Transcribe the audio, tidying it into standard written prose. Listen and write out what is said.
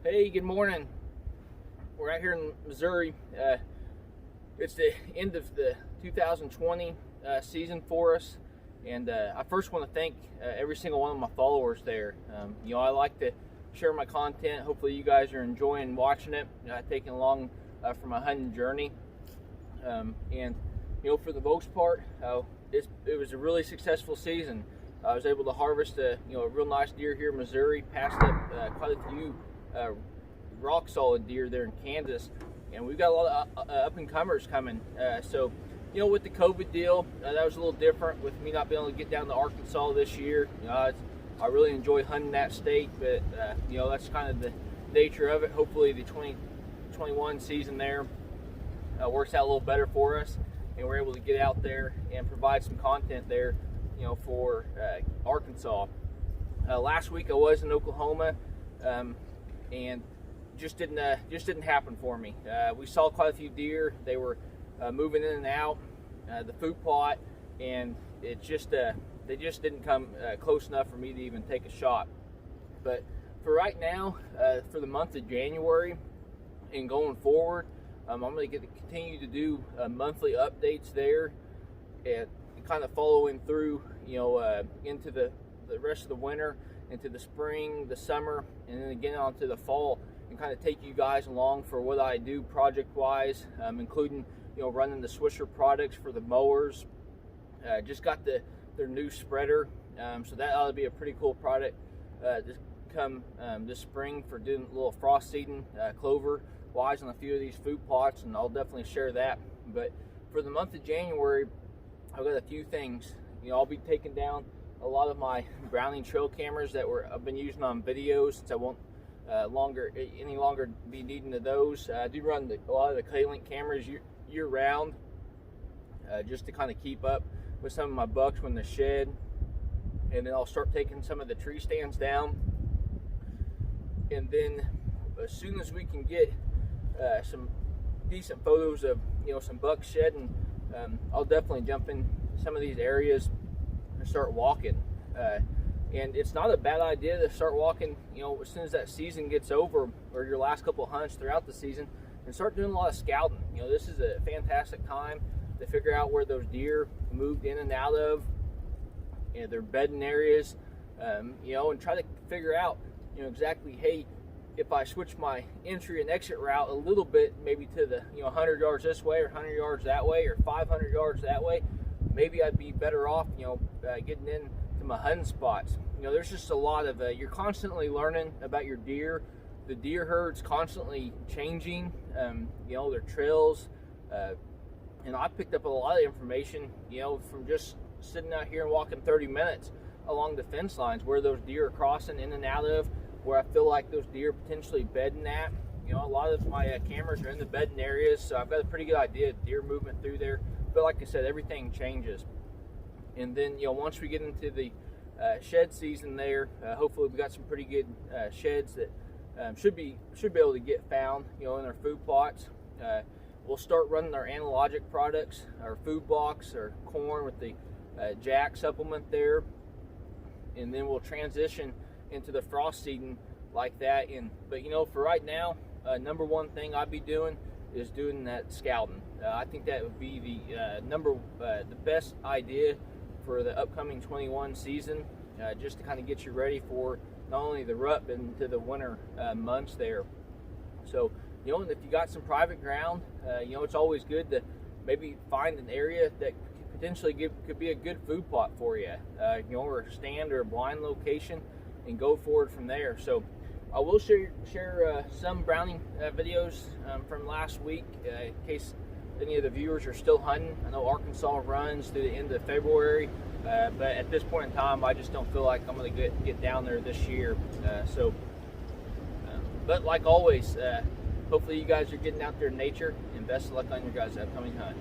Hey, good morning. We're out here in Missouri. It's the end of the 2020 season for us, and I first want to thank every single one of my followers there. I like to share my content. Hopefully you guys are enjoying watching it, taking along for my hunting journey. And for the most part, it was a really successful season. I was able to harvest a real nice deer here in Missouri, passed up quite a few rock solid deer there in Kansas, and we've got a lot of up and comers coming. So with the COVID deal, that was a little different with me not being able to get down to Arkansas this year. I really enjoy hunting that state, but that's kind of the nature of it. Hopefully the 2021 season there works out a little better for us, and we're able to get out there and provide some content there for Arkansas. Last week I was in Oklahoma, and just didn't happen for me. We saw quite a few deer. They were moving in and out the food plot, and they just didn't come close enough for me to even take a shot. But for right now, for the month of January and going forward, I'm going to continue to do monthly updates there, and kind of following through into the rest of the winter, into the spring, the summer, and then again onto the fall, and kind of take you guys along for what I do project-wise, including running the Swisher products for the mowers. Just got their new spreader, so that ought to be a pretty cool product to come this spring for doing a little frost seeding, clover-wise on a few of these food plots, and I'll definitely share that. But for the month of January, I've got a few things. I'll be taking down a lot of my Browning trail cameras that I've been using on videos, since I won't any longer be needing of those. I do run a lot of the K-Link cameras year round, just to kind of keep up with some of my bucks when they shed, and then I'll start taking some of the tree stands down, and then as soon as we can get some decent photos of some bucks shedding, I'll definitely jump in some of these areas and start walking. And it's not a bad idea to start walking, as soon as that season gets over, or your last couple of hunts throughout the season, and start doing a lot of scouting. This is a fantastic time to figure out where those deer moved in and out of, their bedding areas, and try to figure out, exactly, hey, if I switch my entry and exit route a little bit, maybe to the 100 yards this way, or 100 yards that way, or 500 yards that way, maybe I'd be better off, getting in to my hunting spots. There's just a lot of you're constantly learning about your deer. The deer herd's constantly changing, their trails, and I picked up a lot of information, from just sitting out here and walking 30 minutes along the fence lines, where those deer are crossing in and out of, where I feel like those deer potentially bedding at. A lot of my cameras are in the bedding areas, so I've got a pretty good idea of deer movement through there. But like I said, everything changes. And then, once we get into the shed season there, hopefully we've got some pretty good sheds that should be able to get found, in our food plots. We'll start running our analogic products, our food blocks, our corn with the Jack supplement there, and then we'll transition into the frost seeding like that. But for right now, number one thing I'd be doing is doing that scouting. I think that would be the best idea for the upcoming 21 season, just to kind of get you ready for not only the rut but into the winter months there. So and if you got some private ground, it's always good to maybe find an area that potentially could be a good food plot for you, or a stand or a blind location, and go forward from there. So I will share some Browning videos from last week, in case any of the viewers are still hunting. I know Arkansas runs through the end of February, but at this point in time, I just don't feel like I'm going to get down there this year. But like always, hopefully you guys are getting out there in nature, and best of luck on your guys' upcoming hunt.